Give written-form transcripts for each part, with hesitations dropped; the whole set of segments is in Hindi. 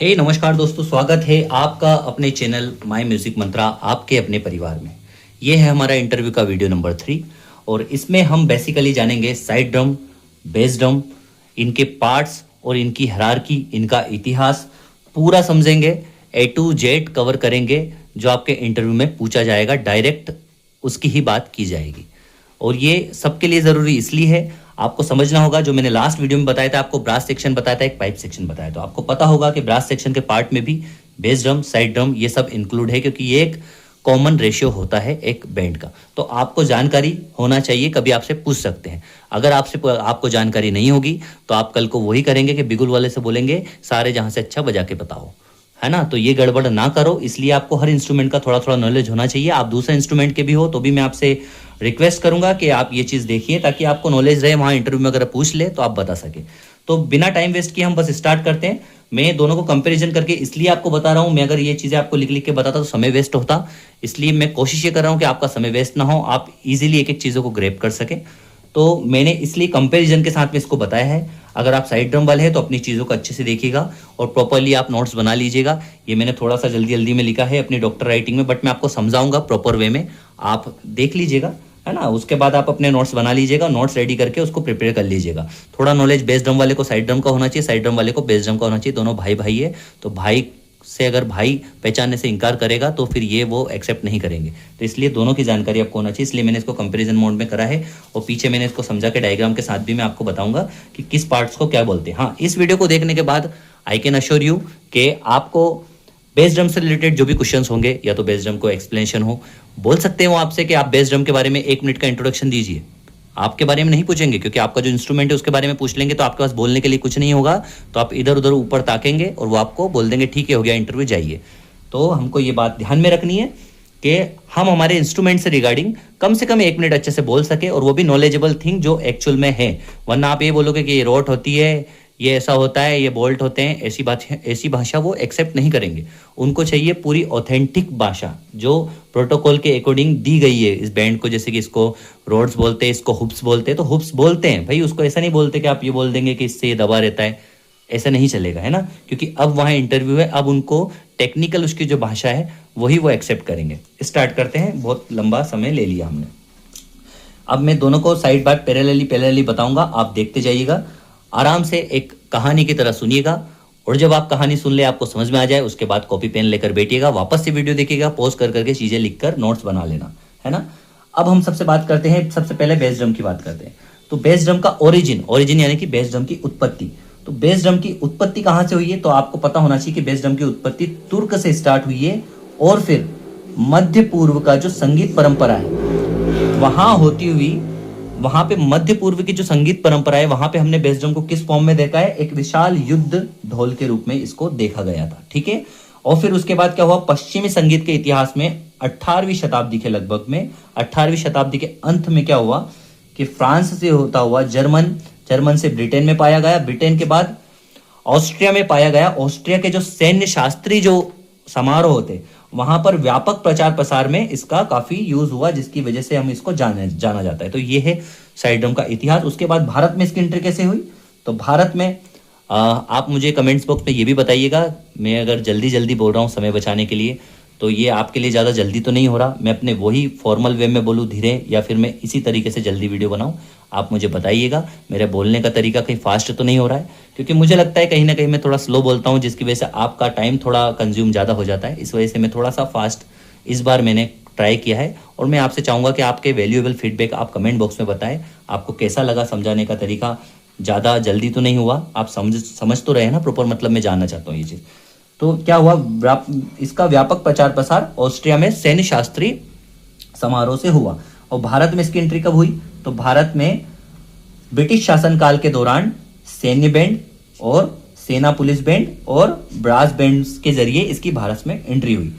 नमस्कार दोस्तों, स्वागत है आपका अपने चैनल माय म्यूजिक मंत्रा आपके अपने परिवार में। ये है हमारा इंटरव्यू का वीडियो नंबर 3 और इसमें हम बेसिकली जानेंगे साइड ड्रम, बेस ड्रम, इनके पार्ट्स और इनकी हायरार्की, इनका इतिहास पूरा समझेंगे। ए टू जेड कवर करेंगे। जो आपके इंटरव्यू में पूछा जाएगा डायरेक्ट उसकी ही बात की जाएगी। और ये सबके लिए ज़रूरी इसलिए है, आपको समझना होगा। जो मैंने लास्ट वीडियो में बताया था, आपको ब्रास सेक्शन बताया था, एक पाइप सेक्शन बताया, तो आपको पता होगा कि ब्रास सेक्शन के पार्ट में भी बेस ड्रम, साइड ड्रम ये सब इंक्लूड है, क्योंकि ये एक कॉमन रेशियो होता है एक बैंड का। तो आपको जानकारी होना चाहिए, कभी आपसे पूछ सकते हैं। अगर आपको जानकारी नहीं होगी तो आप कल को वही करेंगे कि बिगुल वाले से बोलेंगे सारे जहां से अच्छा बजा के बताओ, है ना। तो ये गड़बड़ ना करो, इसलिए आपको हर इंस्ट्रूमेंट का थोड़ा थोड़ा नॉलेज होना चाहिए। आप दूसरे इंस्ट्रूमेंट के भी हो तो भी मैं आपसे रिक्वेस्ट करूंगा कि आप ये चीज़ देखिए, ताकि आपको नॉलेज रहे, वहाँ इंटरव्यू में अगर पूछ ले तो आप बता सके। तो बिना टाइम वेस्ट किए हम बस स्टार्ट करते हैं। मैं दोनों को कंपैरिजन करके इसलिए आपको बता रहा हूँ, मैं अगर ये चीज़ें आपको लिख लिख के बताता तो समय वेस्ट होता, इसलिए मैं कोशिश ये कर रहा हूँ कि आपका समय वेस्ट ना हो, आप इजीली एक एक चीज़ों को ग्रैब कर सकें। तो मैंने इसलिए कंपैरिजन के साथ में इसको बताया है। अगर आप साइड ड्रम वाले हैं तो अपनी चीज़ों को अच्छे से देखिएगा और प्रॉपरली आप नोट्स बना लीजिएगा। ये मैंने थोड़ा सा जल्दी जल्दी में लिखा है अपनी डॉक्टर राइटिंग में, बट मैं आपको समझाऊंगा प्रॉपर वे में, आप देख लीजिएगा, है ना। उसके बाद आप अपने नोट्स बना लीजिएगा, नोट्स रेडी करके उसको प्रिपेयर कर लीजिएगा। थोड़ा नॉलेज बेस ड्रम वाले को साइड ड्रम का होना चाहिए, साइड ड्रम वाले को बेस ड्रम का होना चाहिए। दोनों भाई भाई है, तो भाई से अगर भाई पहचानने से इनकार करेगा तो फिर ये वो एक्सेप्ट नहीं करेंगे। तो इसलिए दोनों की जानकारी आपको होना चाहिए, इसलिए मैंने इसको कंपैरिजन मोड में करा है। और पीछे मैंने इसको समझा के डायग्राम के साथ भी मैं आपको बताऊंगा कि किस पार्ट्स को क्या बोलते हैं। हाँ, इस वीडियो को देखने के बाद आई कैन अश्योर यू कि आपको बेस ड्रम से रिलेटेड जो भी क्वेश्चंस होंगे, या तो बेस ड्रम को एक्सप्लेनेशन हो, बोल सकते हैं वो आपसे कि आप बेस ड्रम के बारे में 1 मिनट का इंट्रोडक्शन दीजिए। आपके बारे में नहीं पूछेंगे, क्योंकि आपका जो इंस्ट्रूमेंट है उसके बारे में पूछ लेंगे तो आपके पास बोलने के लिए कुछ नहीं होगा। तो आप इधर उधर ऊपर ताकेंगे और वो आपको बोल देंगे ठीक है, हो गया इंटरव्यू, जाइए। तो हमको ये बात ध्यान में रखनी है कि हम हमारे इंस्ट्रूमेंट से रिगार्डिंग कम से कम 1 मिनट अच्छे से बोल सके, और वो भी नॉलेजेबल थिंग जो एक्चुअल में है। वरना आप ये बोलोगे कि ये रोट होती है, ये ऐसा होता है, ये बोल्ट होते हैं, ऐसी भाषा वो एक्सेप्ट नहीं करेंगे। उनको चाहिए पूरी ऑथेंटिक भाषा जो प्रोटोकॉल के अकॉर्डिंग दी गई है इस बैंड को। जैसे कि इसको रोड्स बोलते हैं, इसको हुप्स बोलते हैं, तो हुप्स बोलते हैं भाई, उसको ऐसा नहीं बोलते कि आप ये बोल देंगे कि इससे ये दबा रहता है, ऐसा नहीं चलेगा, है ना। क्योंकि अब वहाँ इंटरव्यू है, अब उनको टेक्निकल उसकी जो भाषा है वही वो एक्सेप्ट करेंगे। स्टार्ट करते हैं, बहुत लंबा समय ले लिया हमने। अब मैं दोनों को साइड बाय पैरेलली बताऊंगा, आप देखते जाइएगा, आराम से एक कहानी की तरह सुनिएगा। और जब आप कहानी सुन ले, आपको समझ में आ जाए, उसके बाद कॉपी पेन लेकर बैठिएगा, वापस से वीडियो देखिएगा, पॉज कर करके चीजें लिखकर नोट्स बना लेना, है ना। अब हम सबसे बात करते हैं, सबसे पहले बेस ड्रम की बात करते हैं। तो बेस ड्रम का ओरिजिन यानी कि बेस ड्रम की उत्पत्ति। तो बेस ड्रम की उत्पत्ति कहां से हुई है, तो आपको पता होना चाहिए कि बेस ड्रम की उत्पत्ति तुर्क से स्टार्ट हुई है, और फिर मध्य पूर्व का जो संगीत परंपरा है वहां होती हुई, वहां पे मध्य पूर्व की जो संगीत परंपरा है वहां पे हमने बेस ड्रम को किस फॉर्म में देखा है, एक विशाल युद्ध ढोल के रूप में इसको देखा गया था, ठीक है। और फिर उसके बाद क्या हुआ, पश्चिमी संगीत के इतिहास में 18वीं शताब्दी के लगभग में, 18वीं शताब्दी के अंत में क्या हुआ कि फ्रांस से होता हुआ जर्मन से ब्रिटेन में पाया गया, ब्रिटेन के बाद ऑस्ट्रिया में पाया गया। ऑस्ट्रिया के जो सैन्य शास्त्री जो समारोह होते, वहां पर व्यापक प्रचार प्रसार में इसका काफी यूज हुआ, जिसकी वजह से हम इसको जाना जाता है। तो ये है साइड ड्रम का इतिहास। उसके बाद भारत में इसकी एंट्री कैसे हुई, तो भारत में आप मुझे कमेंट्स बॉक्स में ये भी बताइएगा। मैं अगर जल्दी जल्दी बोल रहा हूँ समय बचाने के लिए, तो ये आपके लिए ज़्यादा जल्दी तो नहीं हो रहा, मैं अपने वही फॉर्मल वे में बोलूँ धीरे, या फिर मैं इसी तरीके से जल्दी वीडियो बनाऊँ, आप मुझे बताइएगा। मेरे बोलने का तरीका कहीं फास्ट तो नहीं हो रहा है, क्योंकि मुझे लगता है कहीं ना कहीं मैं थोड़ा स्लो बोलता हूँ, जिसकी वजह से आपका टाइम थोड़ा कंज्यूम ज़्यादा हो जाता है। इस वजह से मैं थोड़ा सा फास्ट इस बार मैंने ट्राई किया है। और मैं आपसे चाहूँगा कि आपके वैल्यूएबल फीडबैक आप कमेंट बॉक्स में बताएं, आपको कैसा लगा समझाने का तरीका। ज़्यादा जल्दी तो नहीं हुआ, आप समझ तो रहे हैं ना प्रॉपर, मतलब मैं जानना चाहता हूँ ये चीज़। तो क्या हुआ, इसका व्यापक प्रचार प्रसार ऑस्ट्रिया में सैन्य शास्त्री समारोह से हुआ। और भारत में इसकी एंट्री कब हुई, तो भारत में ब्रिटिश शासनकाल के दौरान सैन्य बैंड और सेना पुलिस बैंड और ब्रास बैंड के जरिए इसकी भारत में एंट्री हुई।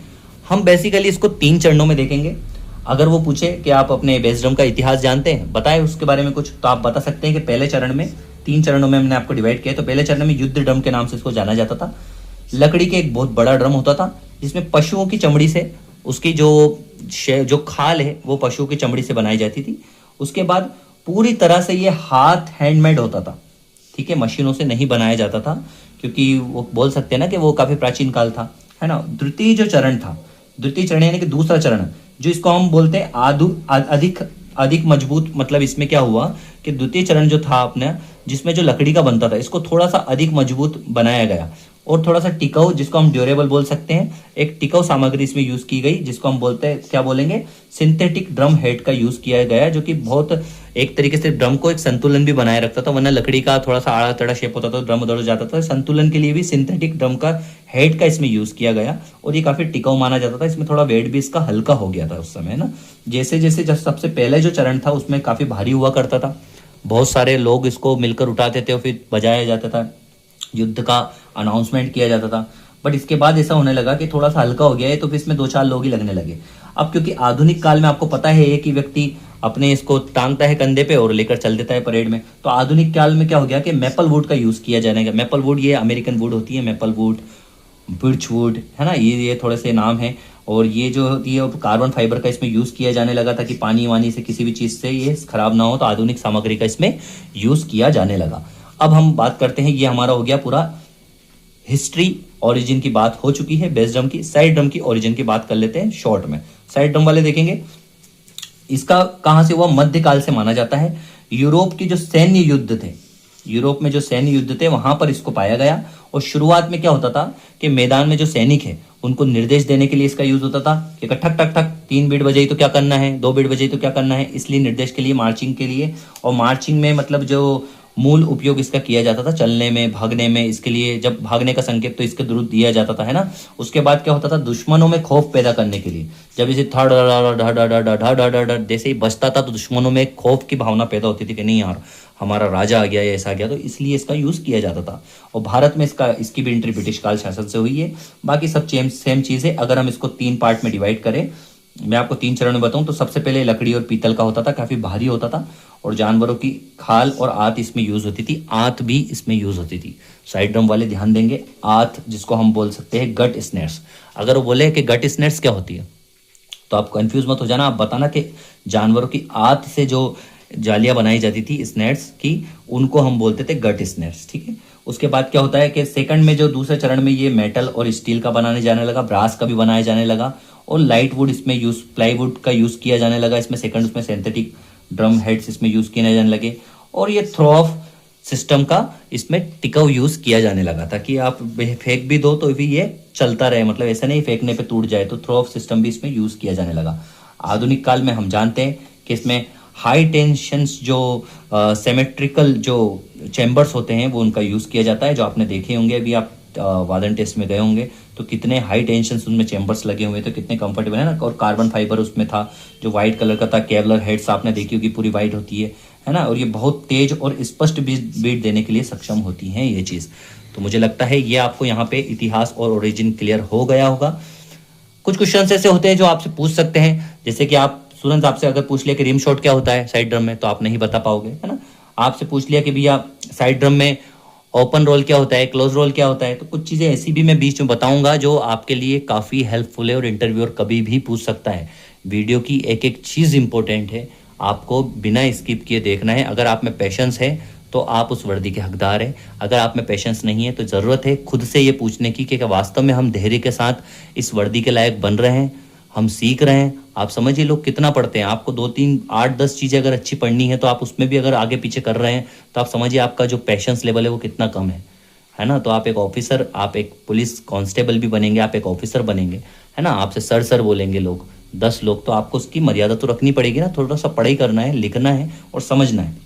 हम बेसिकली इसको 3 चरणों में देखेंगे। अगर वो पूछे कि आप अपने बेस ड्रम का इतिहास जानते हैं, बताए उसके बारे में कुछ, तो आप बता सकते हैं कि पहले चरण में, 3 चरणों में हमने आपको डिवाइड किया। तो पहले चरण में युद्ध ड्रम के नाम से इसको जाना जाता था। लकड़ी के एक बहुत बड़ा ड्रम होता था, जिसमें पशुओं की चमड़ी से, उसकी जो खाल है वो पशुओं की चमड़ी से बनाई जाती थी। उसके बाद पूरी तरह से ये हाथ हैंडमेड होता था, ठीक है, मशीनों से नहीं बनाया जाता था, क्योंकि वो बोल सकते हैं ना कि वो काफी प्राचीन काल था, है ना। द्वितीय जो चरण था, द्वितीय चरण यानी कि दूसरा चरण, जो इसको हम बोलते हैं अधिक अधिक मजबूत, मतलब इसमें क्या हुआ कि द्वितीय चरण जो था अपने, जिसमें जो लकड़ी का बनता था, इसको थोड़ा सा अधिक मजबूत बनाया गया और थोड़ा सा टिकाऊ, जिसको हम ड्यूरेबल बोल सकते हैं, एक टिकाऊ सामग्री इसमें यूज की गई, जिसको हम बोलते हैं, क्या बोलेंगे, सिंथेटिक ड्रम हेड का यूज किया गया, जो कि बहुत एक तरीके से ड्रम को एक संतुलन भी बनाए रखता था, वरना लकड़ी का थोड़ा सा आड़ा टेढ़ा शेप होता था, ड्रम उधर उधर जाता था। संतुलन के लिए भी सिंथेटिक ड्रम का हेड का इसमें यूज किया गया और ये काफी टिकाऊ माना जाता था। इसमें थोड़ा वेट भी इसका हल्का हो गया था उस समय ना। जैसे जैसे जब सबसे पहले जो चरण था उसमें काफी भारी हुआ करता था, बहुत सारे लोग इसको मिलकर उठाते थे और फिर बजाया जाता था, युद्ध का अनाउंसमेंट किया जाता था। बट इसके बाद ऐसा होने लगा कि थोड़ा सा हल्का हो गया है, तो फिर इसमें 2-4 लोग ही लगने लगे। अब क्योंकि आधुनिक काल में आपको पता है एक ही व्यक्ति अपने इसको टांगता है कंधे पे और लेकर चल देता है परेड में, तो आधुनिक काल में क्या हो गया कि मैपल वुड का यूज किया जाने लगा। मैपल वुड ये अमेरिकन वुड होती है, मैपल वुड, बिर्च वुड, है ना, ये थोड़े से नाम है। और ये जो होती है कार्बन फाइबर का इसमें यूज किया जाने लगा, ताकि पानी वानी से किसी भी चीज से ये खराब ना हो, तो आधुनिक सामग्री का इसमें यूज किया जाने लगा। अब हम बात करते हैं, ये हमारा हो गया पूरा हिस्ट्री, ओरिजिन की बात हो चुकी है बेस ड्रम की। साइड ड्रम की ओरिजिन की बात कर लेते हैं शॉर्ट में। साइड ड्रम वाले देखेंगे, इसका कहां से हुआ, मध्यकाल से माना जाता है। यूरोप की जो सैन्य युद्ध थे, यूरोप में जो सैन्य युद्ध थे वहां पर इसको पाया गया। और शुरुआत में क्या होता था कि मैदान में जो सैनिक है उनको निर्देश देने के लिए इसका यूज होता था कि ठक ठक ठक 3 बीट बजाई तो क्या करना है, 2 बीट बजाई तो क्या करना है, इसलिए निर्देश के लिए, मार्चिंग के लिए। और मार्चिंग में मतलब जो मूल उपयोग इसका किया जाता था, चलने में, भागने में, इसके लिए जब भागने का संकेत तो इसके विरुद्ध दिया जाता था, है ना। उसके बाद क्या होता था, दुश्मनों में खौफ पैदा करने के लिए, जब इसे जैसे ही बजता था तो दुश्मनों में खौफ की भावना पैदा होती थी कि नहीं यार हमारा राजा आ गया या ऐसा आ गया, तो इसलिए इसका यूज किया जाता था। और भारत में इसकी भी एंट्री ब्रिटिश काल शासन से हुई है। बाकी सब सेम चीज है। अगर हम इसको 3 पार्ट में डिवाइड करें, मैं आपको 3 चरण में बताऊं, तो सबसे पहले लकड़ी और पीतल का होता था, काफी भारी होता था, और जानवरों की खाल और आंत इसमें यूज होती थी, आंत भी इसमें यूज होती थी। साइड ड्रम वाले ध्यान देंगे, आंत जिसको हम बोल सकते हैं गट स्नेयर्स। अगर वो बोले कि गट स्नेयर्स क्या होती है तो आप कंफ्यूज मत हो जाना, आप बताना कि जानवरों की आंत से जो जालियां बनाई जाती थी स्नेयर्स की, उनको हम बोलते थे गट स्नेयर्स, ठीक है। उसके बाद क्या होता है कि सेकंड में जो दूसरे चरण में ये मेटल और स्टील का बनाने जाने लगा, ब्रास का भी बनाया जाने लगा, और लाइट वुड इसमें यूज, प्लाईवुड का यूज किया जाने लगा इसमें। सेकंड उसमें सिंथेटिक ड्रम हेड्स इसमें यूज किए जाने लगे, और ये थ्रो ऑफ सिस्टम का इसमें टिकाऊ यूज किया जाने लगा, ताकि आप फेंक भी दो तो भी ये चलता रहे, मतलब ऐसा नहीं फेंकने पे टूट जाए, तो थ्रो ऑफ सिस्टम भी इसमें यूज किया जाने लगा। आधुनिक काल में हम जानते हैं कि इसमें हाई टेंशन जो सिमेट्रिकल जो चैम्बर्स होते हैं वो उनका यूज किया जाता है, जो आपने देखे होंगे, अभी आप वादन टेस्ट में गए होंगे तो कितने हाई टेंशन उनमें चैम्बर्स लगे हुए थे, कितने कंफर्टेबल है ना। और कार्बन फाइबर उसमें था जो व्हाइट कलर का था, केवलर हेड्स आपने देखी होगी, पूरी व्हाइट होती है ना, और ये बहुत तेज और स्पष्ट बीट देने के लिए सक्षम होती हैं ये चीज। तो मुझे लगता है ये आपको यहाँ पे इतिहास और ओरिजिन क्लियर हो गया होगा। कुछ क्वेश्चन ऐसे होते हैं जो आपसे पूछ सकते हैं, जैसे कि आप सूरज आपसे अगर पूछ लिया कि रिम शॉट क्या होता है साइड ड्रम में, तो आप नहीं बता पाओगे, है ना। आपसे पूछ लिया कि भैया साइड ड्रम में ओपन रोल क्या होता है, क्लोज रोल क्या होता है, तो कुछ चीजें ऐसी भी मैं बीच में बताऊंगा जो आपके लिए काफी हेल्पफुल है और इंटरव्यूअर कभी भी पूछ सकता है। वीडियो की एक एक चीज इंपॉर्टेंट है, आपको बिना स्किप किए देखना है। अगर आप में पेशेंस है तो आप उस वर्दी के हकदार हैं, अगर आप में पेशेंस नहीं है तो जरूरत है खुद से ये पूछने की कि वास्तव में हम धैर्य के साथ इस वर्दी के लायक बन रहे हैं, हम सीख रहे हैं। आप समझिए लोग कितना पढ़ते हैं, आपको 2, 3, 8, 10 चीजें अगर अच्छी पढ़नी है तो आप उसमें भी अगर आगे पीछे कर रहे हैं तो आप समझिए आपका जो पेशेंस लेवल है वो कितना कम है ना। तो आप एक ऑफिसर, आप एक पुलिस कांस्टेबल भी बनेंगे, आप एक ऑफिसर बनेंगे, है ना, आपसे सर सर बोलेंगे लोग, 10 लोग, तो आपको उसकी मर्यादा तो रखनी पड़ेगी ना, थोड़ा सा पढ़ाई करना है, लिखना है और समझना है।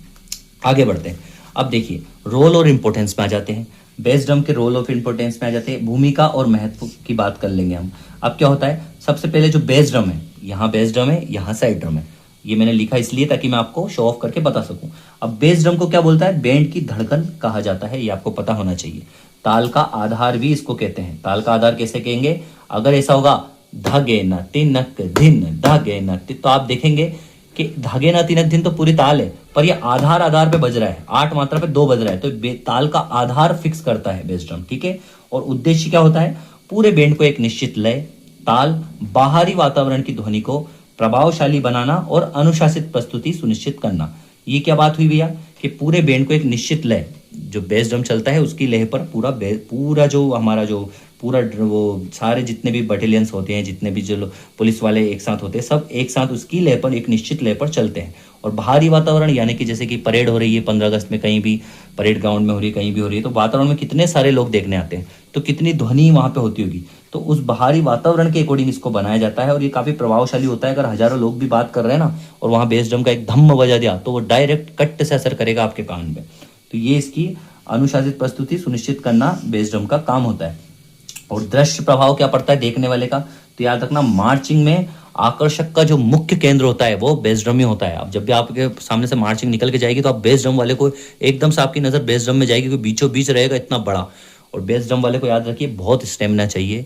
आगे बढ़ते हैं। अब देखिए रोल और इम्पोर्टेंस में आ जाते हैं, बेस ड्रम के रोल ऑफ इम्पोर्टेंस में आ जाते हैं, भूमिका और महत्व की बात कर लेंगे हम। अब क्या होता है, सबसे पहले जो बेस ड्रम है, यहाँ बेस ड्रम है, यहाँ साइड ड्रम है, ये मैंने लिखा इसलिए ताकि मैं आपको शो ऑफ करके बता सकूं। अब बेस ड्रम को क्या बोलता है, बैंड की धड़कन कहा जाता है, ये आपको पता होना चाहिए। ताल का आधार भी इसको कहते हैं। ताल का आधार कैसे कहेंगे, अगर ऐसा होगा धागे न तिनक धिन धागे न, तो आप देखेंगे कि धागे न तिनक धिन तो पूरी ताल है, पर ये आधार आधार पे बज रहा है, 8 मात्रा पे 2 बज रहा है, तो ताल का आधार फिक्स करता है बेस ड्रम, ठीक है। और उद्देश्य क्या होता है, पूरे बैंड को एक निश्चित लय, ताल, बाहरी वातावरण की ध्वनि को प्रभावशाली बनाना और अनुशासित प्रस्तुति सुनिश्चित करना। ये क्या बात हुई भैया कि पूरे बैंड को एक निश्चित लय, जो बेस ड्रम चलता है उसकी लय पर पूरा जो हमारा जो पूरा वो सारे जितने भी बटालियंस होते हैं, जितने भी जो पुलिस वाले एक साथ होते हैं, सब एक साथ उसकी लय पर, एक निश्चित लय पर चलते हैं। और बाहरी वातावरण यानी कि जैसे कि परेड हो रही है 15 अगस्त में, कहीं भी परेड ग्राउंड में हो रही है, कहीं भी हो रही है, तो वातावरण में कितने सारे लोग देखने आते हैं, तो कितनी ध्वनि वहाँ पे होती होगी। तो उस बाहरी वातावरण के अकॉर्डिंग इसको बनाया जाता है और ये काफ़ी प्रभावशाली होता है। अगर हजारों लोग भी बात कर रहे हैं ना और वहाँ बेस ड्रम का एक धम्म बजा दिया तो वो डायरेक्ट कट से असर करेगा आपके कान पे। तो ये इसकी अनुशासित प्रस्तुति सुनिश्चित करना बेस ड्रम का काम होता है। और दृश्य प्रभाव क्या पड़ता है देखने वाले का, तो याद रखना मार्चिंग में आकर्षक का जो मुख्य केंद्र होता है वो बेस ड्रम ही होता है। अब जब भी आपके सामने से मार्चिंग निकल के जाएगी तो आप बेस ड्रम वाले को एकदम से आपकी नज़र बेस ड्रम में जाएगी, क्योंकि बीचों बीच रहेगा इतना बड़ा। और बेस ड्रम वाले को याद रखिए बहुत स्टेमिना चाहिए।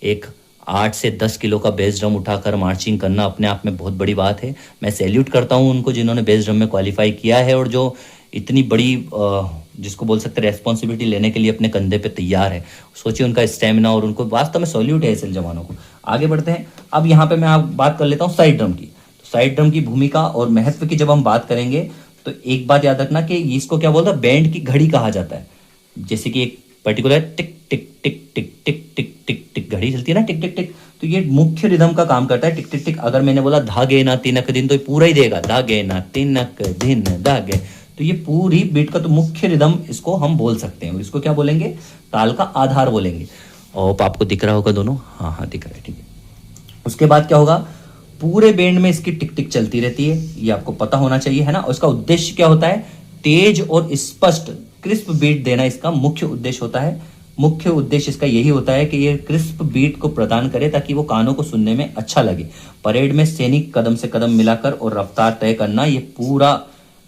एक 8 से 10 किलो का बेस ड्रम उठाकर मार्चिंग करना अपने आप में बहुत बड़ी बात है। मैं सैल्यूट करता हूँ उनको जिन्होंने बेस ड्रम में क्वालिफाई किया है और जो इतनी बड़ी जिसको बोल सकते हैं रेस्पॉन्सिबिलिटी लेने के लिए अपने कंधे पे तैयार है। सोचिए उनका स्टेमिना, और उनको वास्तव में सॉल्यूट है ऐसे जवानों को। आगे बढ़ते हैं। अब यहाँ पे मैं आप बात कर लेता हूँ साइड ड्रम की। तो साइड ड्रम की भूमिका और महत्व की जब हम बात करेंगे तो एक बात याद रखना कि इसको क्या बोलता है, बैंड की घड़ी कहा जाता है। जैसे कि एक पर्टिकुलर टिक टिक टिक टिक टिक टिक टिक टिक घड़ी चलती है ना, टिक टिक टिक, तो ये मुख्य रिदम का काम करता है। टिक टिक टिक, अगर मैंने बोला धागे ना तिनक दिन तो ये पूरा ही देगा, धागे ना तिनक दिन धागे, तो ये पूरी बीट का तो मुख्य रिदम इसको हम बोल सकते हैं। और इसको क्या बोलेंगे, ताल का आधार बोलेंगे। और आपको दिख रहा होगा दोनों, हाँ हाँ दिख रहा है, ठीक है। उसके बाद क्या होगा, पूरे बैंड में इसकी टिक टिक चलती रहती है, ये आपको पता होना चाहिए, है ना। उसका उद्देश्य क्या होता है, तेज और स्पष्ट क्रिस्प बीट देना इसका मुख्य उद्देश्य होता है। मुख्य उद्देश्य इसका यही होता है कि ये क्रिस्प बीट को प्रदान करे ताकि वो कानों को सुनने में अच्छा लगे। परेड में सैनिक कदम से कदम मिलाकर और रफ्तार तय करना, ये पूरा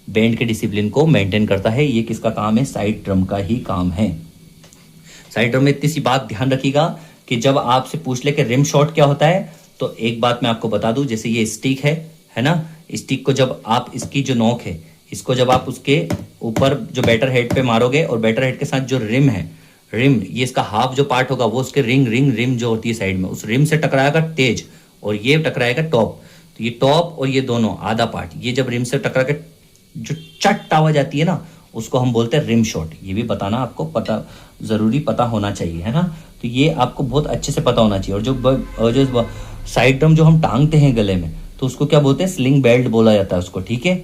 बैंड के डिसिप्लिन को मेंटेन करता है। ये किसका काम है, साइड ड्रम का ही काम है। साइड ड्रम में इतनी सी बात ध्यान रखिएगा कि जब आपसे पूछ ले कि रिम शॉट क्या होता है, तो एक बात मैं आपको बता दूं, जैसे ये स्टिक है ना, स्टिक को जब आप इसकी जो नोक है इसको जब आप उसके ऊपर जो बैटर हेड पे मारोगे और बैटर हेड के साथ जो रिम है, रिम ये इसका हाफ जो पार्ट होगा वो उसके रिम जो होती है साइड में, उस रिम से टकराएगा तेज और ये टकराएगा टॉप। तो ये टॉप और ये दोनों आधा पार्ट, ये जब रिम से टकरा के जो चट आवाज आती है ना उसको हम बोलते हैं रिम शॉट। ये भी बताना आपको जरूरी पता होना चाहिए, है ना। तो ये आपको बहुत अच्छे से पता होना चाहिए। और जो साइड ड्रम जो हम टांगते हैं गले में तो उसको क्या बोलते हैं, स्लिंग बेल्ट बोला जाता है उसको, ठीक है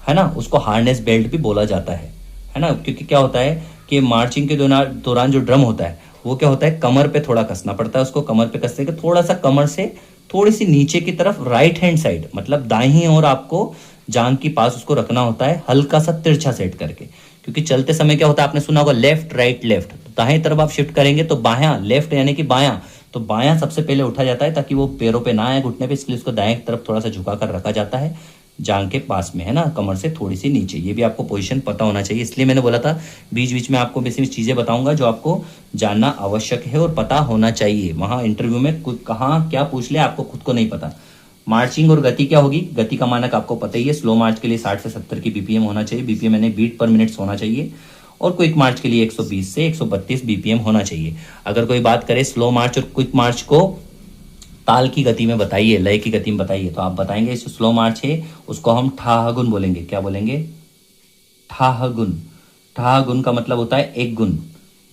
ना। उसको हार्नेस बेल्ट भी बोला जाता है ना। क्योंकि क्या होता है कि मार्चिंग के दौरान जो ड्रम होता है वो क्या होता है, कमर पे थोड़ा कसना पड़ता है उसको। कमर पे कसने के थोड़ा सा कमर से थोड़ी सी नीचे की तरफ राइट हैंड साइड, मतलब दाहिनी ओर आपको जांग के पास उसको रखना होता है, हल्का सा तिरछा सेट करके। क्योंकि चलते समय क्या होता है, आपने सुना होगा लेफ्ट राइट लेफ्ट, तो दाएं तरफ आप शिफ्ट करेंगे तो बायां, लेफ्ट यानी कि बायां, तो बायां सबसे पहले उठा जाता है ताकि वो पैरों पे ना आए, घुटने पे, इसलिए उसको दाएं तरफ थोड़ा सा झुका कर रखा जाता है, जांग के पास में, है ना, कमर से थोड़ी सी नीचे। ये भी आपको पोजीशन पता होना चाहिए, इसलिए मैंने बोला था बीच बीच में आपको बेसिक चीजें बताऊंगा जो आपको जानना आवश्यक है और पता होना चाहिए। वहां इंटरव्यू में कहाँ क्या पूछ ले आपको खुद को नहीं पता। मार्चिंग और गति क्या होगी, गति का मानक आपको पता ही है, स्लो मार्च के लिए 60 से 70 की बीपीएम होना चाहिए, बीपीएम यानी बीट पर मिनट होना चाहिए। और क्विक मार्च के लिए 120 से 132 बीपीएम होना चाहिए। अगर कोई बात करे स्लो मार्च और क्विक मार्च को ताल की गति में बताइए, लय की गति में बताइए, तो आप बताएंगे इस स्लो मार्च है उसको हम ठाहगुन बोलेंगे। क्या बोलेंगे, ठाहगुन। ठाहगुन का मतलब होता है एक गुण,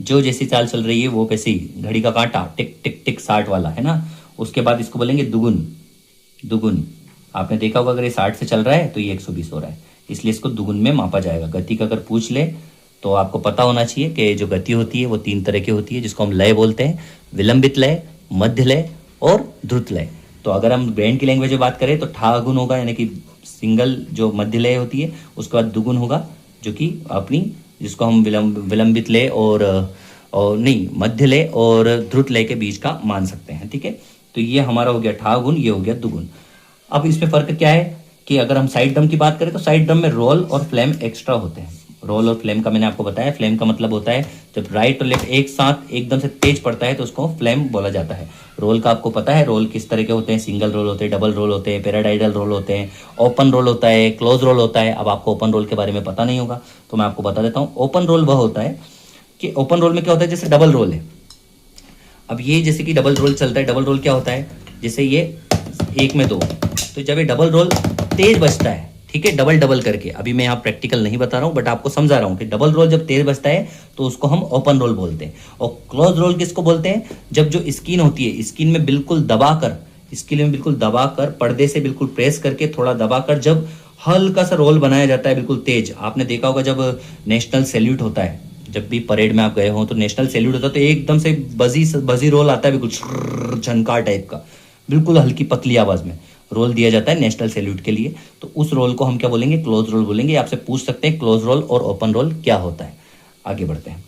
जो जैसी चाल चल रही है वो वैसी, घड़ी का कांटा टिक टिक टिक 60 वाला, है ना। उसके बाद इसको बोलेंगे दुगुन। दुगुन आपने देखा होगा, अगर ये 60 से चल रहा है तो ये 120 हो रहा है, इसलिए इसको दुगुन में मापा जाएगा। गति का अगर पूछ ले तो आपको पता होना चाहिए कि जो गति होती है वो 3 तरह की होती है, जिसको हम लय बोलते हैं, विलंबित लय, मध्य लय और द्रुत लय। तो अगर हम बैंड की लैंग्वेज में बात करें तो ठागुन होगा, यानी कि सिंगल जो मध्य लय होती है, उसके बाद दुगुन होगा जो कि अपनी, जिसको हम विलंबित लय और नहीं, मध्य लय और द्रुत लय के बीच का मान सकते हैं, ठीक है। तो ये हमारा हो गया ठागुन, ये हो गया दुगुन। अब इसमें फर्क क्या है कि अगर हम साइड ड्रम की बात करें तो साइड ड्रम में रोल और फ्लेम एक्स्ट्रा होते हैं। रोल और फ्लेम का मैंने आपको बताया, फ्लेम का मतलब होता है जब राइट और लेफ्ट एक साथ एकदम से तेज पड़ता है तो उसको फ्लेम बोला जाता है। रोल का आपको पता है, रोल किस तरह के होते हैं, सिंगल रोल होते हैं, डबल रोल होते हैं, पैराडाइडल रोल होते हैं, ओपन रोल होता है, क्लोज रोल होता है। अब आपको ओपन रोल के बारे में पता नहीं होगा तो मैं आपको बता देता हूँ। ओपन रोल वह होता है कि ओपन रोल में क्या होता है, जैसे डबल रोल है, अब ये जैसे कि डबल रोल चलता है, डबल रोल क्या होता है, जैसे ये 1 में 2, तो जब ये डबल रोल तेज बजता है, ठीक है, डबल डबल करके। अभी मैं यहाँ प्रैक्टिकल नहीं बता रहा हूँ, बट आपको समझा रहा हूँ कि डबल रोल जब तेज बजता है तो उसको हम ओपन रोल बोलते हैं। और क्लोज रोल किसको बोलते हैं? जब जो स्किन होती है, स्किन में बिल्कुल दबाकर, स्किन में बिल्कुल दबाकर, पर्दे से बिल्कुल प्रेस करके थोड़ा दबाकर जब हल्का सा रोल बनाया जाता है बिल्कुल तेज। आपने देखा होगा जब नेशनल सैल्यूट होता है, जब भी परेड में आप गए हो तो नेशनल सैल्यूट होता है तो एकदम से बजी बजी रोल आता है, बिल्कुल झनकार टाइप का, बिल्कुल हल्की पतली आवाज में रोल दिया जाता है नेशनल सैल्यूट के लिए। तो उस रोल को हम क्या बोलेंगे? क्लोज रोल बोलेंगे। आपसे पूछ सकते हैं क्लोज रोल और ओपन रोल क्या होता है। आगे बढ़ते हैं।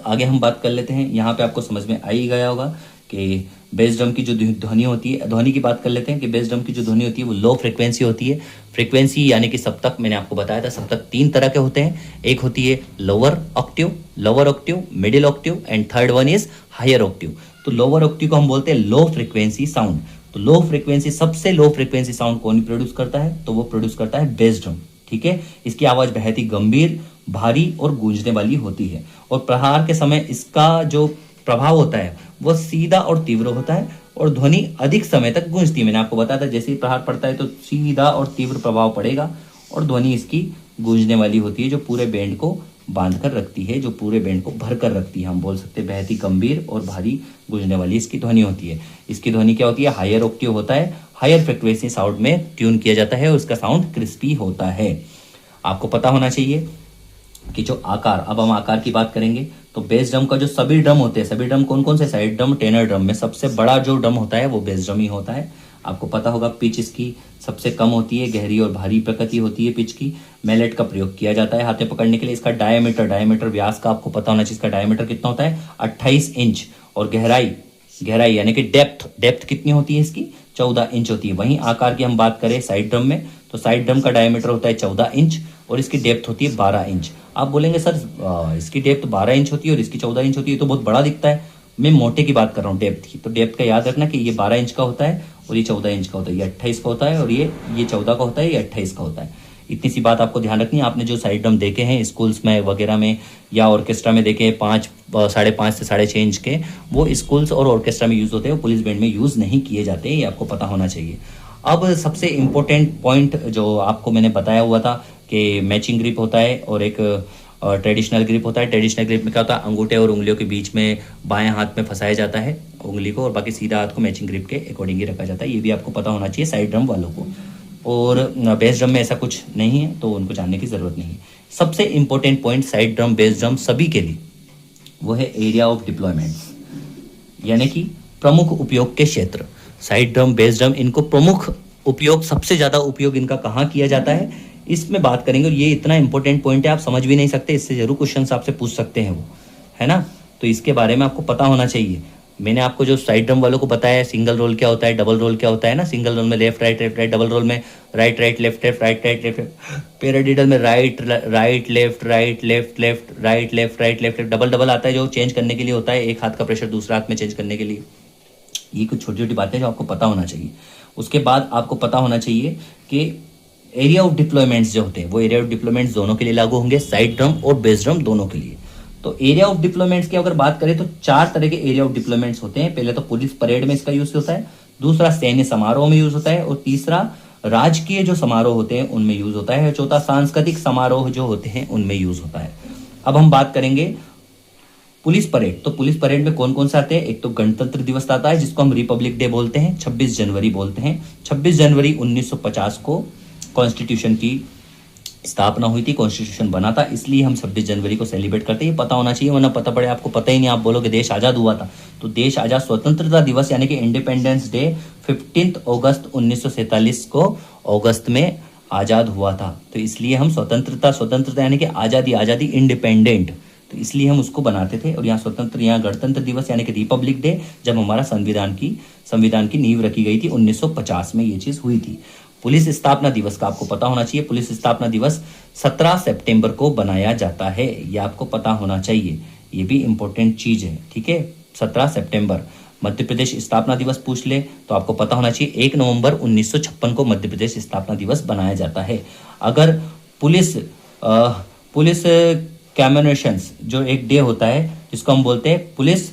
आगे हम बात कर लेते हैं। यहाँ पे आपको समझ में आ ही गया होगा कि बेस ड्रम की जो ध्वनि होती है, ध्वनि की बात कर लेते हैं कि बेस ड्रम की जो ध्वनि होती है वो लो फ्रिक्वेंसी होती है। फ्रिक्वेंसी यानी कि सप्तक, मैंने आपको बताया था सप्तक 3 तरह के होते हैं। एक होती है lower octave, middle octave and third one is higher octave. तो लोअर ऑक्टिव को हम बोलते हैं लो फ्रिक्वेंसी साउंड। तो लो फ्रिक्वेंसी, सबसे लो फ्रिक्वेंसी साउंड कौन प्रोड्यूस करता है? तो वो प्रोड्यूस करता है बेस ड्रम। ठीक है, इसकी आवाज बहुत ही गंभीर, भारी और गूंजने वाली होती है। और प्रहार के समय इसका जो प्रभाव होता है वो सीधा और तीव्र होता है और ध्वनि अधिक समय तक गूंजती है। मैंने आपको बताया था जैसे ही प्रहार पड़ता है तो सीधा और तीव्र प्रभाव पड़ेगा और ध्वनि इसकी गूंजने वाली होती है, जो पूरे बैंड को बांध कर रखती है, जो पूरे बैंड को भर कर रखती है। हम बोल सकते हैं बहुत ही गंभीर और भारी गूंजने वाली इसकी ध्वनि होती है। इसकी ध्वनि क्या होती है? हायर ऑक्टेव होता है। हायर फ्रिक्वेंसी साउंड में ट्यून किया जाता है और उसका साउंड क्रिस्पी होता है। आपको पता होना चाहिए कि जो आकार, अब हम आकार की बात करेंगे तो बेस ड्रम का जो सभी ड्रम होते हैं, सभी ड्रम कौन कौन से? साइड ड्रम, टेनर ड्रम में सबसे बड़ा जो ड्रम होता है वो बेस ड्रम ही होता है। आपको पता होगा पिच इसकी सबसे कम होती है, गहरी और भारी प्रकृति होती है पिच की। मैलेट का प्रयोग किया जाता है हाथे पकड़ने के लिए। इसका डायमीटर व्यास का आपको पता होना चाहिए। इसका डायमीटर कितना होता है? 28 इंच। और गहराई यानी कि डेप्थ कितनी होती है इसकी? 14 इंच होती है। वहीं आकार की हम बात करें साइड ड्रम में तो साइड ड्रम का डायमीटर होता है 14 इंच और इसकी डेप्थ होती है 12 इंच। आप बोलेंगे सर इसकी डेप्थ 12 इंच होती है और इसकी 14 इंच होती है, तो बहुत बड़ा दिखता है। मैं मोटे की बात कर रहा हूँ, डेप्थ की। तो डेप्थ का याद रखना कि ये 12 इंच का होता है और ये 14 इंच का होता है। ये 28 का होता है और ये 14 का होता है, ये 28 का होता है। इतनी सी बात आपको ध्यान रखनी है। आपने जो साइड ड्रम देखे हैं स्कूल्स में वगैरह में या ऑर्केस्ट्रा में देखे हैं 5.5 से 6.5 इंच के, वो स्कूल्स और ऑर्केस्ट्रा में यूज होते हैं, वो पुलिस बैंड में यूज नहीं किए जाते। ये आपको पता होना चाहिए। अब सबसे इम्पोर्टेंट पॉइंट जो आपको मैंने बताया हुआ था कि मैचिंग ग्रिप होता है और एक ट्रेडिशनल ग्रिप होता है। ट्रेडिशनल ग्रिप में क्या होता है? अंगूठे और उंगलियों के बीच में बाएं हाथ में फंसाया जाता है उंगली को और बाकी सीधा हाथ को मैचिंग ग्रिप के अकॉर्डिंग ही रखा जाता है। ये भी आपको पता होना चाहिए साइड ड्रम वालों को। और बेस ड्रम में ऐसा कुछ नहीं है तो उनको जानने की ज़रूरत नहीं है। सबसे important point side drum, base drum सभी के लिए वो है एरिया ऑफ डिप्लॉयमेंट्स, यानी कि प्रमुख उपयोग के क्षेत्र। साइड ड्रम, बेस ड्रम, इनको प्रमुख उपयोग, सबसे ज़्यादा उपयोग इनका कहाँ किया जाता है, इसमें बात करेंगे। और ये इतना इंपॉर्टेंट पॉइंट है, आप समझ भी नहीं सकते, इससे जरूर क्वेश्चन आपसे पूछ सकते हैं वो, है ना। तो इसके बारे में आपको पता होना चाहिए। मैंने आपको जो साइड ड्रम वालों को बताया सिंगल रोल क्या होता है, डबल रोल क्या होता है ना। सिंगल रोल में left right left right, double roll में right right left left right right left, paradiddle में right right left right left left right left right left. Double double आता है जो चेंज करने के लिए होता है, एक हाथ का प्रेशर दूसरा हाथ में चेंज करने के लिए। ये कुछ छोटी छोटी बातें जो आपको पता होना चाहिए। उसके बाद आपको पता होना चाहिए कि एरिया ऑफ डिप्लॉयमेंट्स जो होते हैं वो एरिया ऑफ डिप्लॉयमेंट्स दोनों के लिए लागू होंगे, साइड ड्रम और बेस ड्रम दोनों के लिए। तो एरिया ऑफ डिप्लॉयमेंट्स की अगर बात करें तो 4 तरह के एरिया ऑफ डिप्लॉयमेंट्स होते हैं। पहले तो पुलिस परेड में इसका यूज होता है, दूसरा सैन्य समारोह में यूज होता है, और तीसरा राजकीय जो समारोह होते हैं उनमें यूज होता है, चौथा सांस्कृतिक समारोह जो होते हैं उनमें यूज होता है। अब हम बात करेंगे पुलिस परेड। तो पुलिस परेड में कौन कौन से आते हैं? एक तो गणतंत्र दिवस आता है जिसको हम रिपब्लिक डे बोलते हैं, 26 जनवरी बोलते हैं। 26 जनवरी 1950 को कॉन्स्टिट्यूशन की स्थापना हुई थी, कॉन्स्टिट्यूशन बना था, इसलिए हम 26 जनवरी को सेलिब्रेट करते हैं। ये पता होना चाहिए, वरना पता पड़े आपको पता ही नहीं, आप बोलोगे देश आज़ाद हुआ था। तो देश आज़ाद, स्वतंत्रता दिवस यानी कि इंडिपेंडेंस डे 15 अगस्त 1947 को अगस्त में आज़ाद हुआ था। तो इसलिए हम स्वतंत्रता यानी कि आज़ादी, इंडिपेंडेंट, तो इसलिए हम उसको बनाते थे। और यहाँ गणतंत्र दिवस यानी कि रिपब्लिक डे, जब हमारा संविधान की नींव रखी गई थी 1950 में ये चीज़ हुई थी। पुलिस स्थापना दिवस का आपको पता होना चाहिए। पुलिस स्थापना दिवस 17 सितंबर को बनाया जाता है, ये आपको पता होना चाहिए, ये भी इंपॉर्टेंट चीज है, ठीक है। 17 सितंबर। मध्य प्रदेश स्थापना दिवस पूछ ले तो आपको पता होना चाहिए 1 नवंबर 1956 को मध्य प्रदेश स्थापना दिवस बनाया जाता है। अगर पुलिस कमेमोरेशंस जो एक डे होता है जिसको हम बोलते हैं पुलिस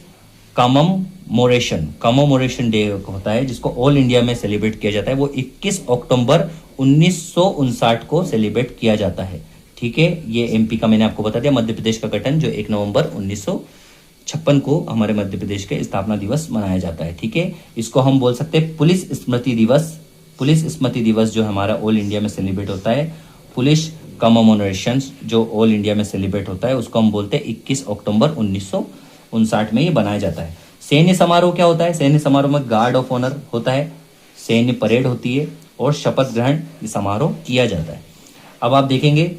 कमेमोरेशन डे होता है, जिसको ऑल इंडिया में सेलिब्रेट किया जाता है, वो 21 अक्टूबर 1959 को सेलिब्रेट किया जाता है। ठीक है, ये एमपी का मैंने आपको बता दिया। मध्य प्रदेश का गठन जो 1 नवंबर 1956 को हमारे मध्य प्रदेश के स्थापना दिवस मनाया जाता है। ठीक है, इसको हम बोल सकते हैं पुलिस स्मृति दिवस। पुलिस स्मृति दिवस जो हमारा ऑल इंडिया में सेलिब्रेट होता है, पुलिस कमेमोरेशन जो ऑल इंडिया में सेलिब्रेट होता है, उसको हम बोलते हैं 21 अक्टूबर 1959 में ये बनाया जाता है। सैन्य समारोह क्या होता है? सैन्य समारोह में गार्ड ऑफ ऑनर होता है, सैन्य परेड होती है और शपथ ग्रहण समारोह किया जाता है। अब आप देखेंगे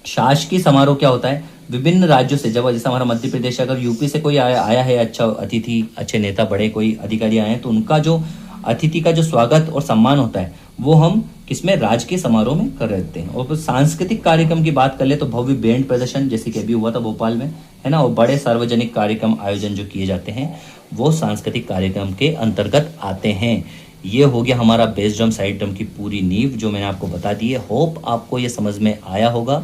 शासकीय समारोह क्या होता है? विभिन्न राज्यों से, जब जैसे हमारा मध्य प्रदेश, अगर यूपी से कोई आया है, अच्छा अतिथि, अच्छे नेता, बड़े कोई अधिकारी आए हैं, तो उनका जो अतिथि का जो स्वागत और सम्मान होता है वो हम किसमें? राजकीय समारोह में कर देते हैं। और सांस्कृतिक कार्यक्रम की बात कर ले तो भव्य बैंड प्रदर्शन जैसे कि अभी हुआ था भोपाल में, है ना, और बड़े सार्वजनिक कार्यक्रम आयोजन जो किए जाते हैं वो सांस्कृतिक कार्यक्रम के अंतर्गत आते हैं। ये हो गया हमारा बेस ड्रम साइड ड्रम की पूरी नींव जो मैंने आपको बता दी है। होप आपको ये समझ में आया होगा,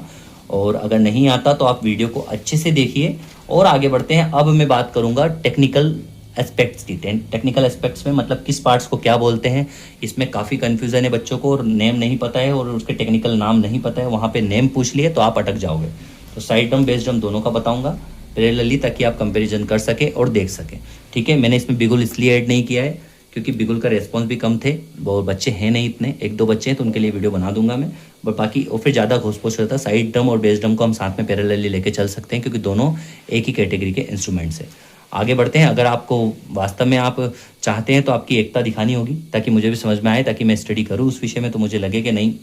और अगर नहीं आता तो आप वीडियो को अच्छे से देखिए और आगे बढ़ते हैं। अब मैं बात करूंगा टेक्निकल एस्पेक्ट्स की। टेक्निकल एस्पेक्ट्स में मतलब किस पार्ट्स को क्या बोलते हैं, इसमें काफ़ी कन्फ्यूज़न है बच्चों को, और नेम नहीं पता है और उसके टेक्निकल नाम नहीं पता है, वहाँ पे नेम पूछ लिए तो आप अटक जाओगे। तो साइड ड्रम बेस ड्रम दोनों का बताऊंगा पैरेलली, ताकि आप कंपेरिजन कर सके और देख सकें। ठीक है, मैंने इसमें बिगुल इसलिए ऐड नहीं किया है क्योंकि बिगुल का रेस्पॉन्स भी कम थे, वो बच्चे हैं नहीं इतने, 1-2 बच्चे हैं, तो उनके लिए वीडियो बना दूंगा मैं। बट बाकी और फिर ज़्यादा घोष पोष रहता है। साइड ड्रम और बेस ड्रम को हम साथ में पैरेलली लेके चल सकते हैं क्योंकि दोनों एक ही कैटेगरी के इंस्ट्रूमेंट्स हैं। आगे बढ़ते हैं। अगर आपको वास्तव में आप चाहते हैं तो आपकी एकता दिखानी होगी ताकि मुझे भी समझ में आए, ताकि मैं स्टडी करूँ उस विषय में, तो मुझे लगे कि नहीं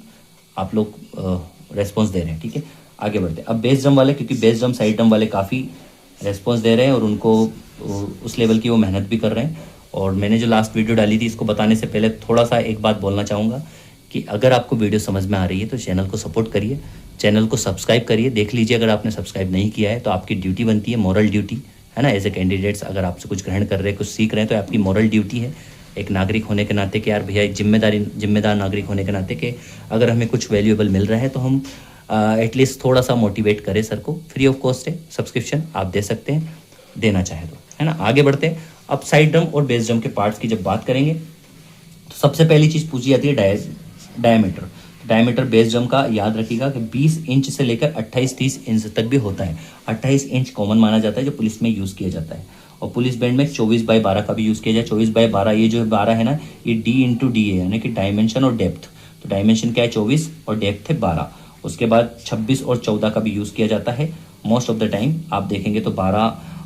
आप लोग रेस्पॉन्स दे रहे हैं। ठीक है, आगे बढ़ते हैं। अब बेस ड्रम वाले, क्योंकि बेस ड्रम साइड ड्रम वाले काफ़ी रेस्पॉन्स दे रहे हैं और उनको उस लेवल की वो मेहनत भी कर रहे हैं। और मैंने जो लास्ट वीडियो डाली थी, इसको बताने से पहले थोड़ा सा एक बात बोलना चाहूँगा कि अगर आपको वीडियो समझ में आ रही है तो चैनल को सपोर्ट करिए, चैनल को सब्सक्राइब करिए। देख लीजिए, अगर आपने सब्सक्राइब नहीं किया है तो आपकी ड्यूटी बनती है, मॉरल ड्यूटी, है ना। एज ए कैंडिडेट्स अगर आपसे कुछ ग्रहण कर रहे हैं, कुछ सीख रहे हैं, तो आपकी मॉरल ड्यूटी है एक नागरिक होने के नाते कि यार भैया, एक जिम्मेदार नागरिक होने के नाते कि अगर हमें कुछ वैल्यूएबल मिल रहा है तो हम एटलीस्ट थोड़ा सा मोटिवेट करें सर को। फ्री ऑफ कॉस्ट है, सब्सक्रिप्शन आप दे सकते हैं, देना चाहे तो, है ना। आगे बढ़ते हैं। अब साइड ड्रम और बेस ड्रम के पार्ट्स की जब बात करेंगे तो सबसे पहली चीज़ पूछी जाती है डायमीटर। डायमीटर बेस ड्रम का याद रखिएगा कि 20 इंच से लेकर 28-30 इंच तक भी होता है। 28 इंच कॉमन माना जाता है जो पुलिस में यूज़ किया जाता है, और पुलिस बैंड में 24/12 का भी यूज़ किया जाए। 24/12, ये जो 12 है ना, ये D/D है, यानी कि डायमेंशन और डेप्थ। तो डायमेंशन क्या है? 24 और डेप्थ है 12। उसके बाद 26 और 14 का भी यूज़ किया जाता है। मोस्ट ऑफ द टाइम आप देखेंगे तो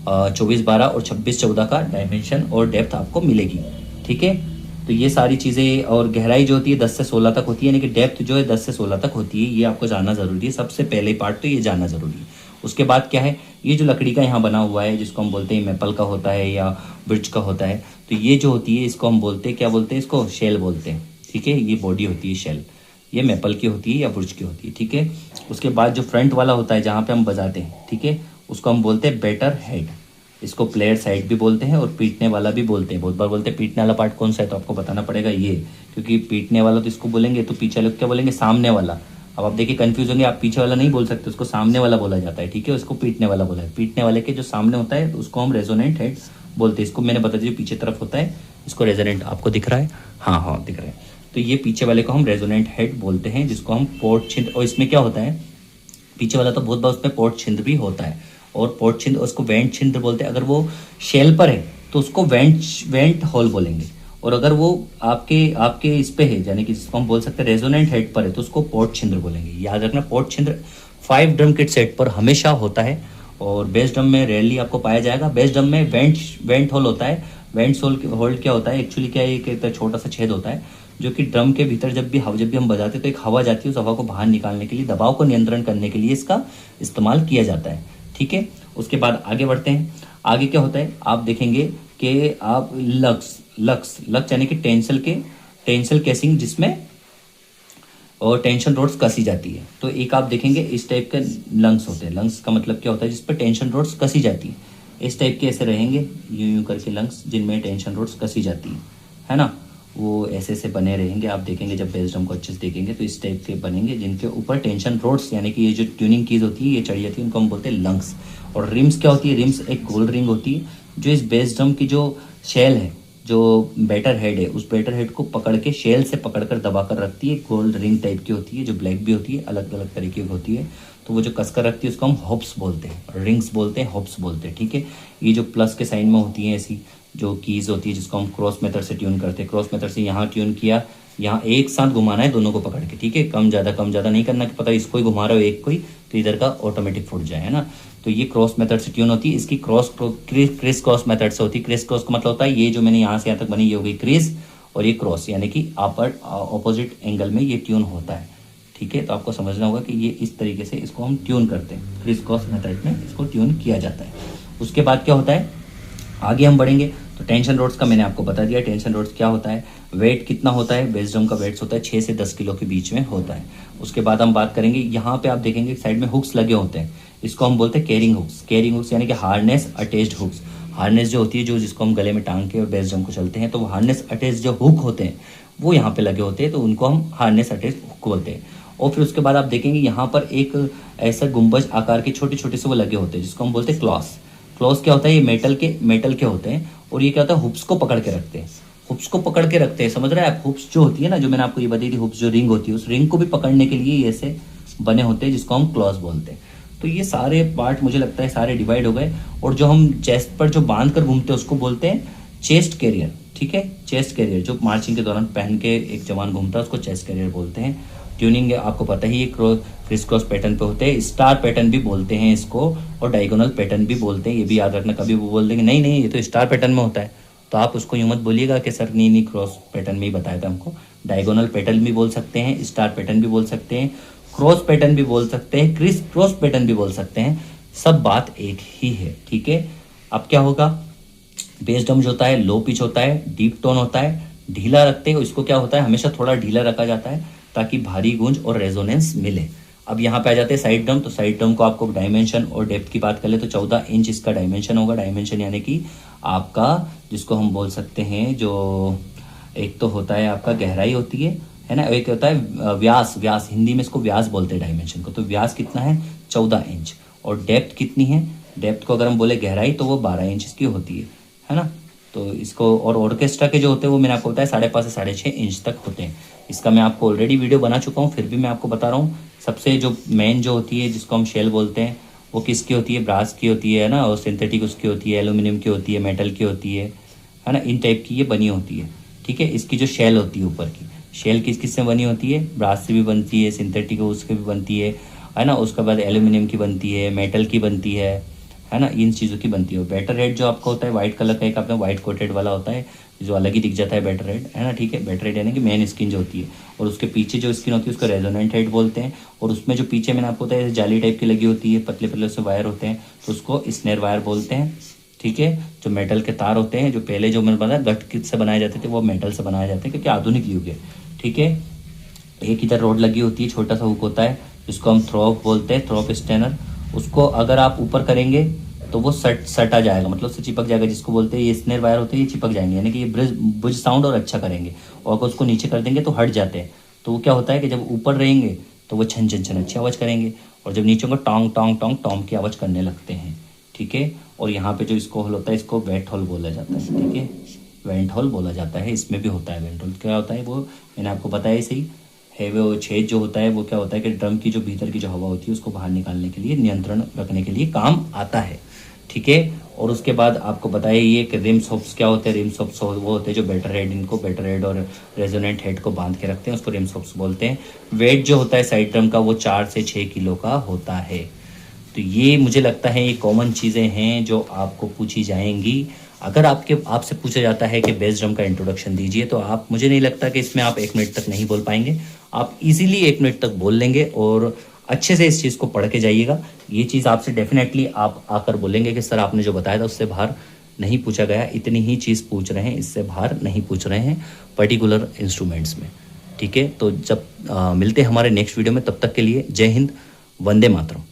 24/12 और 26/14 का डायमेंशन और डेप्थ आपको मिलेगी। ठीक है, तो ये सारी चीज़ें, और गहराई जो होती है 10 से 16 तक होती है, यानी कि डेप्थ जो है 10 से 16 तक होती है। ये आपको जानना ज़रूरी है, सबसे पहले पार्ट तो ये जानना ज़रूरी है। उसके बाद क्या है, ये जो लकड़ी का यहाँ बना हुआ है जिसको हम बोलते हैं मैपल का होता है या ब्रिज का होता है, तो ये जो होती है इसको हम बोलते हैं, क्या बोलते हैं इसको? शेल बोलते हैं। ठीक है, ये बॉडी होती है शेल, ये मैपल की होती है या ब्रिज की होती है। ठीक है, उसके बाद जो फ्रंट वाला होता है जहाँ पे हम बजाते हैं, ठीक है, उसको हम बोलते हैं बैटर हेड। इसको प्लेयर साइड भी बोलते हैं और पीटने वाला भी बोलते हैं। बहुत बार बोलते हैं पीटने वाला पार्ट कौन सा है, तो आपको बताना पड़ेगा ये, क्योंकि पीटने वाला तो इसको बोलेंगे, तो पीछे लोग क्या बोलेंगे? सामने वाला। अब आप देखिए कंफ्यूज होंगे, आप पीछे वाला नहीं बोल सकते, उसको सामने वाला बोला जाता है। ठीक है, उसको पीटने वाला बोला है। पीटने वाले के जो सामने होता है उसको हम रेजोनेंट हेड बोलते हैं। इसको मैंने बता दिया, पीछे तरफ होता है, इसको रेजोनेंट, आपको दिख रहा है? हाँ दिख रहा है। तो ये पीछे वाले को हम रेजोनेंट हेड बोलते हैं, जिसको हम पोर्ट छिद्र, और इसमें क्या होता है, पीछे वाला तो बहुत बार उसमें पोर्ट छिद्र भी होता है, और पोर्ट छिद्र उसको वेंट छिद्र बोलते हैं। अगर वो शेल पर है तो उसको वेंट होल बोलेंगे, और अगर वो आपके इस पे है, यानी कि जिसको हम बोल सकते हैं रेजोनेंट हेड पर है, तो उसको पोर्ट छिद्र बोलेंगे। याद रखना, पोर्ट छिद्र 5 ड्रम किट सेट पर हमेशा होता है, और बेस ड्रम में रेयरली आपको पाया जाएगा। बेस ड्रम में वेंट होल होता है। वेंट होल क्या होता है एक्चुअली, क्या है, एक छोटा सा छेद होता है जो कि ड्रम के भीतर जब भी हम बजाते हैं तो एक हवा जाती है, उस हवा को बाहर निकालने के लिए, दबाव को नियंत्रण करने के लिए इसका इस्तेमाल किया जाता है। ठीक है, उसके बाद आगे बढ़ते हैं। आगे क्या होता है, आप देखेंगे कि आप लक्स यानी कि टेंसल केसिंग, जिसमें और टेंशन रोड्स कसी जाती है। तो एक आप देखेंगे इस टाइप के लंग्स होते हैं। लंग्स का मतलब क्या होता है, जिस पर टेंशन रोड्स कसी जाती है। इस टाइप के ऐसे रहेंगे, यूं करके लंग्स जिनमें टेंशन रोड्स कसी जाती है ना, वो ऐसे बने रहेंगे। आप देखेंगे जब बेस ड्रम को अच्छे से देखेंगे तो इस टाइप के बनेंगे, जिनके ऊपर टेंशन रोड्स यानी कि ये जो ट्यूनिंग कीज होती है ये चढ़ी जाती है, उनको हम बोलते हैं लंग्स। और रिम्स क्या होती है, रिम्स एक गोल रिंग होती है जो इस बेस ड्रम की जो शेल है, जो बैटर हेड है उस बैटर हेड को पकड़ के शेल से पकड़ कर दबा कर रखती है। गोल्ड रिंग टाइप की होती है जो ब्लैक भी होती है, अलग अलग तरीके की होती है। तो वो जो कसकर रखती है उसको हम हॉप्स बोलते हैं, रिंग्स बोलते हैं, हॉप्स बोलते हैं। ठीक है, ये जो प्लस के साइन में होती हैं ऐसी जो कीज होती है जिसको हम क्रॉस मेथड से ट्यून करते हैं। क्रॉस मेथड से यहाँ ट्यून किया, यहाँ एक साथ घुमाना है दोनों को पकड़ के। ठीक है, कम ज़्यादा नहीं करना कि पता इसको ही घुमा रहे हो एक को ही तो इधर का ऑटोमेटिक फुट जाए, है ना। तो ये क्रॉस मेथड से ट्यून होती है। इसकी क्रिस क्रॉस मेथड से होती है। क्रिस क्रॉस का मतलब होता है ये जो मैंने यहाँ से यहाँ तक बनी ये हो गई क्रिस, और ये क्रॉस यानी कि ऑपोजिट एंगल में ये ट्यून होता है। ठीक है, तो आपको समझना होगा कि ये इस तरीके से इसको हम ट्यून करते हैं। क्रिस क्रॉस मेथड में इसको ट्यून किया जाता है। उसके बाद क्या होता है, आगे हम बढ़ेंगे तो टेंशन रोड्स का मैंने आपको बता दिया। टेंशन रोड्स क्या होता है, वेट कितना होता है, बेस ड्रम का वेट होता है 6 से 10 किलो के बीच में होता है। उसके बाद हम बात करेंगे, यहाँ पे आप देखेंगे साइड में हुक्स लगे होते हैं, इसको हम बोलते हैं कैरिंग हुक्स। कैरिंग हुक्स यानी कि हार्नेस अटैच्ड हुक्स। हार्नेस जो होती है जो जिसको हम गले में टांग के और बेस ड्रम को चलते हैं, तो वो हार्नेस अटैच जो हुक होते हैं वो यहाँ पे लगे होते हैं, तो उनको हम हार्नेस अटैच हुक बोलते हैं। और फिर उसके बाद आप देखेंगे यहाँ पर एक ऐसा गुंबज आकार के छोटे छोटे से वो लगे होते हैं जिसको हम बोलते हैं क्लॉस। क्लॉस क्या होता है, ये मेटल के होते हैं, और ये क्या होता है, हुप्स को पकड़ के रखते हैं। हुप्स को पकड़ के रखते हैं, समझ रहे हैं आप। हुप्स जो होती है ना, जो मैंने आपको ये बताई थी, हुप्स जो रिंग होती है उस रिंग को भी पकड़ने के लिए ऐसे बने होते हैं जिसको हम क्लॉस बोलते हैं। तो ये सारे पार्ट मुझे लगता है सारे डिवाइड हो गए। और जो हम चेस्ट पर जो बांध कर घूमते हैं उसको बोलते हैं चेस्ट कैरियर। ठीक है, चेस्ट कैरियर जो मार्चिंग के दौरान पहन के एक जवान घूमता है उसको चेस्ट कैरियर बोलते हैं। ट्यूनिंग आपको पता ही है, क्रिस क्रॉस पैटर्न पे होते हैं। स्टार पैटर्न भी बोलते हैं इसको, और डायगोनल पैटर्न भी बोलते हैं। ये भी याद रखना, कभी वो बोल देंगे नहीं ये तो स्टार पैटर्न में होता है, तो आप उसको यूं मत बोलिएगा कि सर नहीं क्रॉस पैटर्न में ही बताया था हमको। डायगोनल पैटर्न भी बोल सकते हैं, स्टार पैटर्न भी बोल सकते हैं, क्रॉस पैटर्न भी बोल सकते हैं, क्रिस क्रॉस पैटर्न भी बोल सकते हैं। सब बात एक ही है। ठीक है, अब क्या होगा, बेस ड्रम जो होता है लो पिच होता है, डीप टोन होता है, ढीला रखते हैं इसको। क्या होता है, हमेशा थोड़ा ढीला रखा जाता है ताकि भारी गूंज और रेजोनेंस मिले। अब यहाँ पे आ जाते हैं साइड ड्रम। तो साइड ड्रम को आपको डायमेंशन और डेप्थ की बात कर ले तो 14 इंच इसका डायमेंशन होगा। डायमेंशन यानी कि आपका जिसको हम बोल सकते हैं, जो एक तो होता है आपका गहराई होती है ना, एक होता है व्यास। व्यास हिंदी में इसको व्यास बोलते हैं डायमेंशन को। तो व्यास कितना है, 14 इंच। और डेप्थ कितनी है, डेप्थ को अगर हम बोले गहराई तो वो 12 इंच की होती है ना। तो इसको, और ऑर्केस्ट्रा के जो होते हैं वो मैंने आपको बताया 5.5 से 6.5 इंच तक होते हैं। इसका मैं आपको ऑलरेडी वीडियो बना चुका हूँ, फिर भी मैं आपको बता रहा हूँ। सबसे जो मेन जो होती है जिसको हम शेल बोलते हैं वो किसकी होती है, ब्रास की होती है ना, और सिंथेटिक उसकी होती है, एल्यूमिनियम की होती है, मेटल की होती है ना, इन टाइप की ये बनी होती है। ठीक है, इसकी जो शेल होती है ऊपर की शेल किस से बनी होती है, ब्रास से भी बनती है, सिंथेटिक उससे भी बनती है ना। उसके बाद एल्यूमिनियम की बनती है, मेटल की बनती है ना, इन चीज़ों की बनती है। बैटर हेड जो आपका होता है व्हाइट कलर का, एक आपने व्हाइट कोटेड वाला होता है जो अलग ही दिख जाता है बैटर हेड, है ना। ठीक है, बैटर हेड यानी कि मेन स्किन जो होती है, और उसके पीछे जो स्किन होती है उसको रेजोनेंट हेड बोलते हैं। और उसमें जो पीछे मैंने आपको बताया जाली टाइप की लगी होती है, पतले पतले से वायर होते हैं, तो उसको स्नेर वायर बोलते हैं। ठीक है, जो मेटल के तार होते हैं, जो पहले जो मैंने बताया गट से बनाए जाते थे वो मेटल से बनाए जाते हैं क्योंकि आधुनिक युग है। ठीक है, एक इधर रोड लगी होती है, छोटा सा हुक होता है जिसको हम थ्रोप बोलते हैं, थ्रोप स्टेनर। उसको अगर आप ऊपर करेंगे तो वो सटा जाएगा, मतलब उससे चिपक जाएगा, जिसको बोलते हैं ये स्नेर वायर होते हैं, ये चिपक जाएंगे यानी कि ये बुज साउंड और अच्छा करेंगे। और अगर उसको नीचे कर देंगे तो हट जाते हैं। तो वो क्या होता है कि जब ऊपर रहेंगे तो वो छन छन छन अच्छी आवाज़ करेंगे, और जब नीचे को टोंग टोंग टोंग टोंग की आवाज़ करने लगते हैं। ठीक है, और यहाँ पे जो इसको होल होता है इसको वेंट होल बोला जाता है। ठीक है, वेंट होल बोला जाता है, इसमें भी होता है वेंट होल। क्या होता है वो मैंने आपको बताया ही सही है। वो छेद जो होता है वो क्या होता है कि ड्रम की जो भीतर की जो हवा होती है उसको बाहर निकालने के लिए, नियंत्रण रखने के लिए काम आता है। ठीक है, और उसके बाद आपको बताया ये कि रिम्स हॉप्स क्या होते हैं। रिम्स हॉप्स वो होते हैं जो बैटर हेड, इनको बैटर हेड और रेजोनेंट हेड को बांध के रखते हैं, उसको रिम्स हॉप्स बोलते हैं। वेट जो होता है साइड ड्रम का वो 4 से 6 किलो का होता है। तो ये मुझे लगता है ये कॉमन चीज़ें हैं जो आपको पूछी जाएंगी। अगर आपसे पूछा जाता है कि बेस ड्रम का इंट्रोडक्शन दीजिए, तो आप, मुझे नहीं लगता कि इसमें आप 1 मिनट तक नहीं बोल पाएंगे। आप इजीली 1 मिनट तक बोल लेंगे, और अच्छे से इस चीज़ को पढ़ के जाइएगा। ये चीज़ आपसे डेफिनेटली आप आकर बोलेंगे कि सर आपने जो बताया था उससे बाहर नहीं पूछा गया, इतनी ही चीज़ पूछ रहे हैं, इससे बाहर नहीं पूछ रहे हैं पर्टिकुलर इंस्ट्रूमेंट्स में। ठीक है, तो जब मिलते हैं हमारे नेक्स्ट वीडियो में, तब तक के लिए जय हिंद, वंदे मातरम।